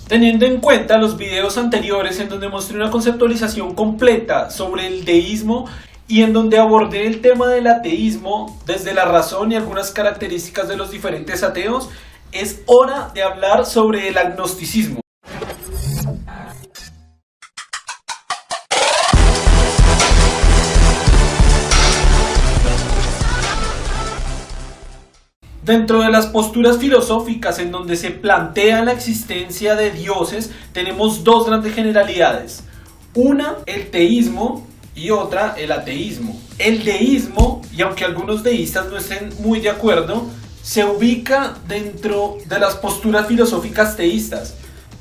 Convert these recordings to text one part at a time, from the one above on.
Teniendo en cuenta los videos anteriores en donde mostré una conceptualización completa sobre el deísmo y en donde abordé el tema del ateísmo desde la razón y algunas características de los diferentes ateos, es hora de hablar sobre el agnosticismo. Dentro de las posturas filosóficas en donde se plantea la existencia de dioses, tenemos dos grandes generalidades. Una, el teísmo, y otra, el ateísmo. El deísmo, y aunque algunos deístas no estén muy de acuerdo, se ubica dentro de las posturas filosóficas teístas.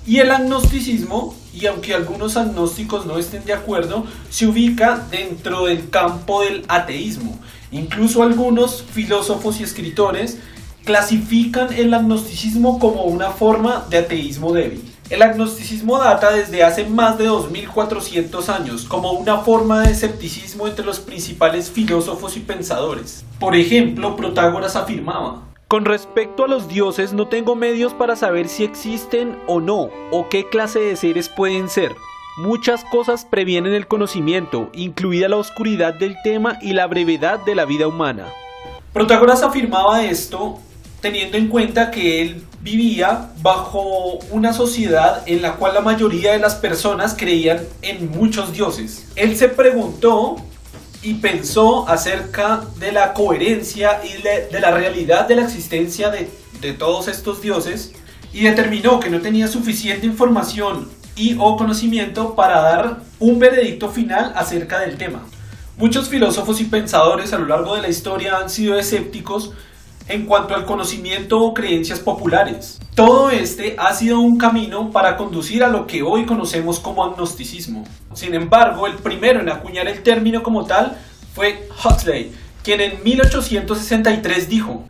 Y el agnosticismo, y aunque algunos agnósticos no estén de acuerdo, se ubica dentro del campo del ateísmo. Incluso algunos filósofos y escritores clasifican el agnosticismo como una forma de ateísmo débil. El agnosticismo data desde hace más de 2400 años como una forma de escepticismo entre los principales filósofos y pensadores. Por ejemplo, Protágoras afirmaba: con respecto a los dioses no tengo medios para saber si existen o no, o qué clase de seres pueden ser. Muchas cosas previenen el conocimiento, incluida la oscuridad del tema y la brevedad de la vida humana. Protágoras afirmaba esto teniendo en cuenta que él vivía bajo una sociedad en la cual la mayoría de las personas creían en muchos dioses. Él se preguntó y pensó acerca de la coherencia y de la realidad de la existencia de todos estos dioses y determinó que no tenía suficiente información y o conocimiento para dar un veredicto final acerca del tema. Muchos filósofos y pensadores a lo largo de la historia han sido escépticos en cuanto al conocimiento o creencias populares. Todo este ha sido un camino para conducir a lo que hoy conocemos como agnosticismo. Sin embargo, el primero en acuñar el término como tal fue Huxley, quien en 1863 dijo: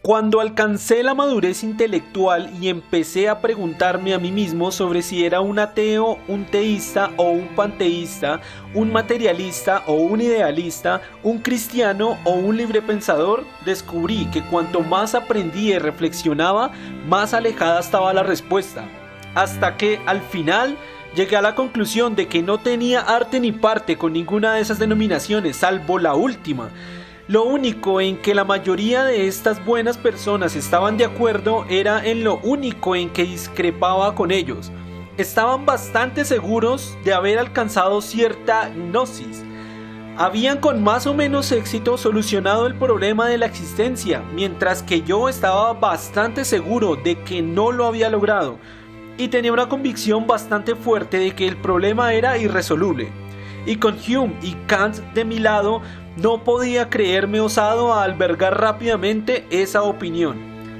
cuando alcancé la madurez intelectual y empecé a preguntarme a mí mismo sobre si era un ateo, un teísta o un panteísta, un materialista o un idealista, un cristiano o un librepensador, descubrí que cuanto más aprendía y reflexionaba, más alejada estaba la respuesta. Hasta que, al final, llegué a la conclusión de que no tenía arte ni parte con ninguna de esas denominaciones, salvo la última. Lo único en que la mayoría de estas buenas personas estaban de acuerdo era en lo único en que discrepaba con ellos. Estaban bastante seguros de haber alcanzado cierta gnosis. Habían con más o menos éxito solucionado el problema de la existencia, mientras que yo estaba bastante seguro de que no lo había logrado, y tenía una convicción bastante fuerte de que el problema era irresoluble. Y con Hume y Kant de mi lado, no podía creerme osado a albergar rápidamente esa opinión.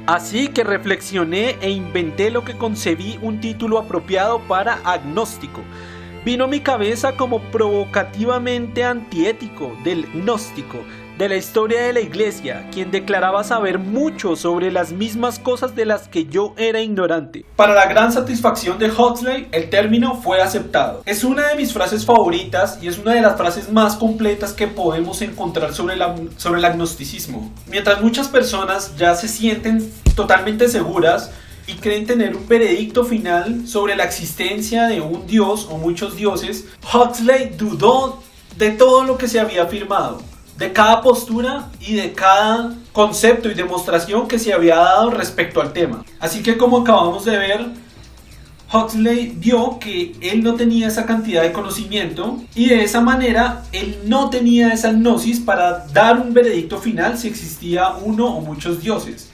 Así que reflexioné e inventé lo que concebí un título apropiado para agnóstico. Vino a mi cabeza como provocativamente antiético del gnóstico, de la historia de la iglesia, quien declaraba saber mucho sobre las mismas cosas de las que yo era ignorante. Para la gran satisfacción de Huxley, el término fue aceptado. Es una de mis frases favoritas y es una de las frases más completas que podemos encontrar sobre el agnosticismo. Mientras muchas personas ya se sienten totalmente seguras y creen tener un veredicto final sobre la existencia de un dios o muchos dioses, Huxley dudó de todo lo que se había afirmado, de cada postura y de cada concepto y demostración que se había dado respecto al tema. Así que, como acabamos de ver, Huxley vio que él no tenía esa cantidad de conocimiento y de esa manera él no tenía esa gnosis para dar un veredicto final si existía uno o muchos dioses,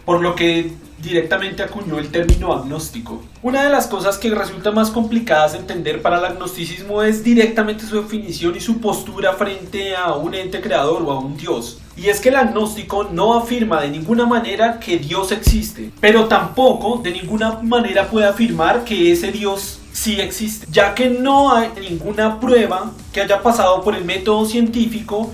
por lo que directamente acuñó el término agnóstico. Una de las cosas que resulta más complicadas de entender para el agnosticismo es directamente su definición y su postura frente a un ente creador o a un dios. Y es que el agnóstico no afirma de ninguna manera que Dios existe, pero tampoco de ninguna manera puede afirmar que ese Dios sí existe, ya que no hay ninguna prueba que haya pasado por el método científico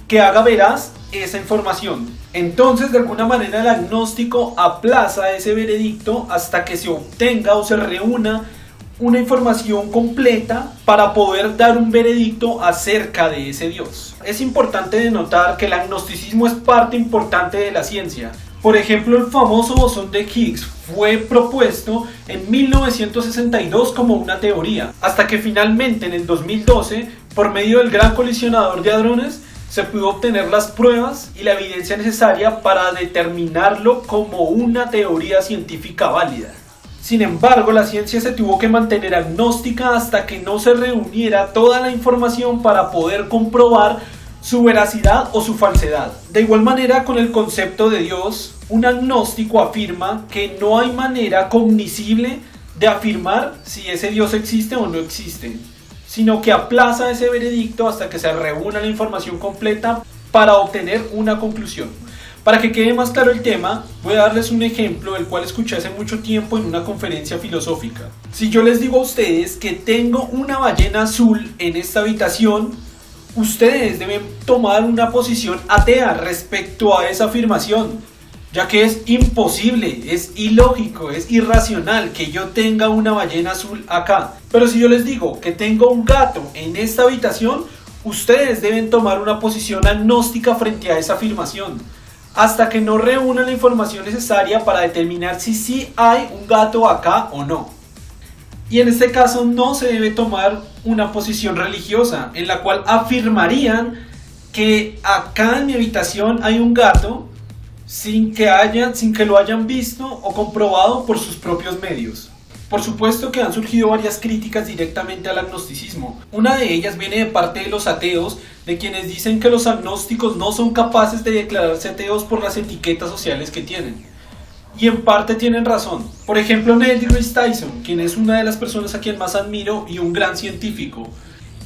que haga veraz esa información. Entonces, de alguna manera, el agnóstico aplaza ese veredicto hasta que se obtenga o se reúna una información completa para poder dar un veredicto acerca de ese Dios. Es importante denotar que el agnosticismo es parte importante de la ciencia. Por ejemplo, el famoso bosón de Higgs fue propuesto en 1962 como una teoría, hasta que finalmente en el 2012, por medio del Gran Colisionador de Hadrones, se pudo obtener las pruebas y la evidencia necesaria para determinarlo como una teoría científica válida. Sin embargo, la ciencia se tuvo que mantener agnóstica hasta que no se reuniera toda la información para poder comprobar su veracidad o su falsedad. De igual manera, con el concepto de Dios, un agnóstico afirma que no hay manera cognoscible de afirmar si ese Dios existe o no existe, sino que aplaza ese veredicto hasta que se reúna la información completa para obtener una conclusión. Para que quede más claro el tema, voy a darles un ejemplo del cual escuché hace mucho tiempo en una conferencia filosófica. Si yo les digo a ustedes que tengo una ballena azul en esta habitación, ustedes deben tomar una posición atea respecto a esa afirmación, ya que es imposible, es ilógico, es irracional que yo tenga una ballena azul acá. Pero si yo les digo que tengo un gato en esta habitación, ustedes deben tomar una posición agnóstica frente a esa afirmación, hasta que no reúnan la información necesaria para determinar si sí hay un gato acá o no. Y en este caso no se debe tomar una posición religiosa, en la cual afirmarían que acá en mi habitación hay un gato sin que lo hayan visto o comprobado por sus propios medios. Por supuesto que han surgido varias críticas directamente al agnosticismo. Una de ellas viene de parte de los ateos, de quienes dicen que los agnósticos no son capaces de declararse ateos por las etiquetas sociales que tienen. Y en parte tienen razón. Por ejemplo, Neil deGrasse Tyson, quien es una de las personas a quien más admiro y un gran científico.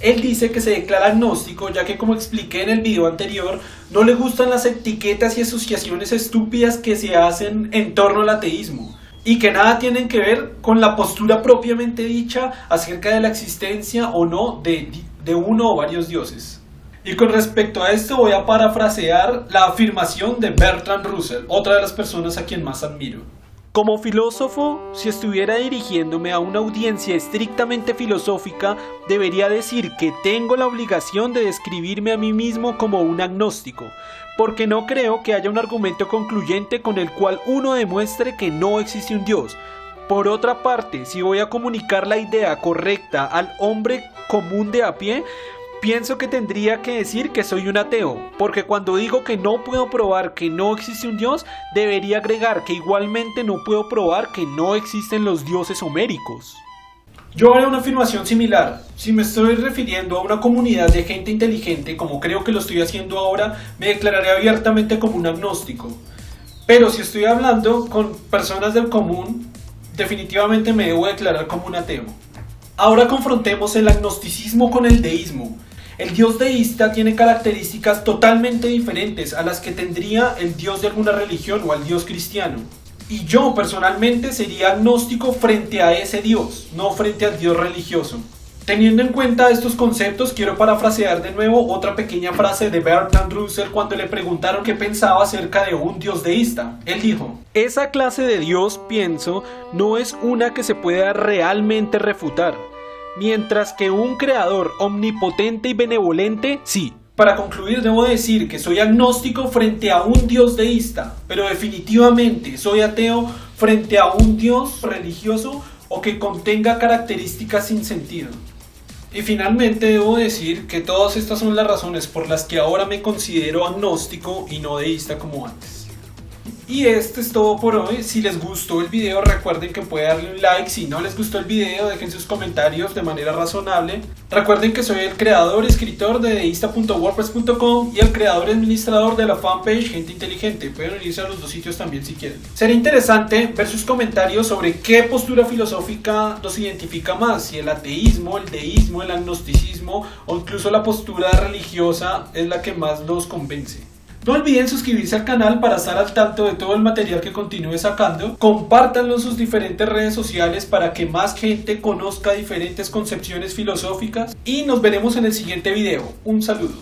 Él dice que se declara agnóstico ya que, como expliqué en el video anterior, no le gustan las etiquetas y asociaciones estúpidas que se hacen en torno al ateísmo, y que nada tienen que ver con la postura propiamente dicha acerca de la existencia o no de uno o varios dioses. Y con respecto a esto voy a parafrasear la afirmación de Bertrand Russell, otra de las personas a quien más admiro. Como filósofo, si estuviera dirigiéndome a una audiencia estrictamente filosófica, debería decir que tengo la obligación de describirme a mí mismo como un agnóstico, porque no creo que haya un argumento concluyente con el cual uno demuestre que no existe un Dios. Por otra parte, si voy a comunicar la idea correcta al hombre común de a pie, pienso que tendría que decir que soy un ateo, porque cuando digo que no puedo probar que no existe un Dios, debería agregar que igualmente no puedo probar que no existen los dioses homéricos. Yo haré una afirmación similar. Si me estoy refiriendo a una comunidad de gente inteligente, como creo que lo estoy haciendo ahora, me declararé abiertamente como un agnóstico. Pero si estoy hablando con personas del común, definitivamente me debo declarar como un ateo. Ahora confrontemos el agnosticismo con el deísmo. El dios deísta tiene características totalmente diferentes a las que tendría el dios de alguna religión o al dios cristiano. Y yo personalmente sería agnóstico frente a ese dios, no frente al dios religioso. Teniendo en cuenta estos conceptos, quiero parafrasear de nuevo otra pequeña frase de Bertrand Russell cuando le preguntaron qué pensaba acerca de un dios deísta. Él dijo: esa clase de dios, pienso, no es una que se pueda realmente refutar, mientras que un creador omnipotente y benevolente, sí. Para concluir, debo decir que soy agnóstico frente a un dios deísta, pero definitivamente soy ateo frente a un dios religioso o que contenga características sin sentido. Y finalmente debo decir que todas estas son las razones por las que ahora me considero agnóstico y no deísta como antes. Y esto es todo por hoy. Si les gustó el video, recuerden que pueden darle un like. Si no les gustó el video, dejen sus comentarios de manera razonable. Recuerden que soy el creador y escritor de deista.wordpress.com y el creador y administrador de la fanpage Gente Inteligente. Pueden unirse a los dos sitios también si quieren. Sería interesante ver sus comentarios sobre qué postura filosófica los identifica más, si el ateísmo, el deísmo, el agnosticismo o incluso la postura religiosa es la que más los convence. No olviden suscribirse al canal para estar al tanto de todo el material que continúe sacando. Compártanlo en sus diferentes redes sociales para que más gente conozca diferentes concepciones filosóficas. Y nos veremos en el siguiente video. Un saludo.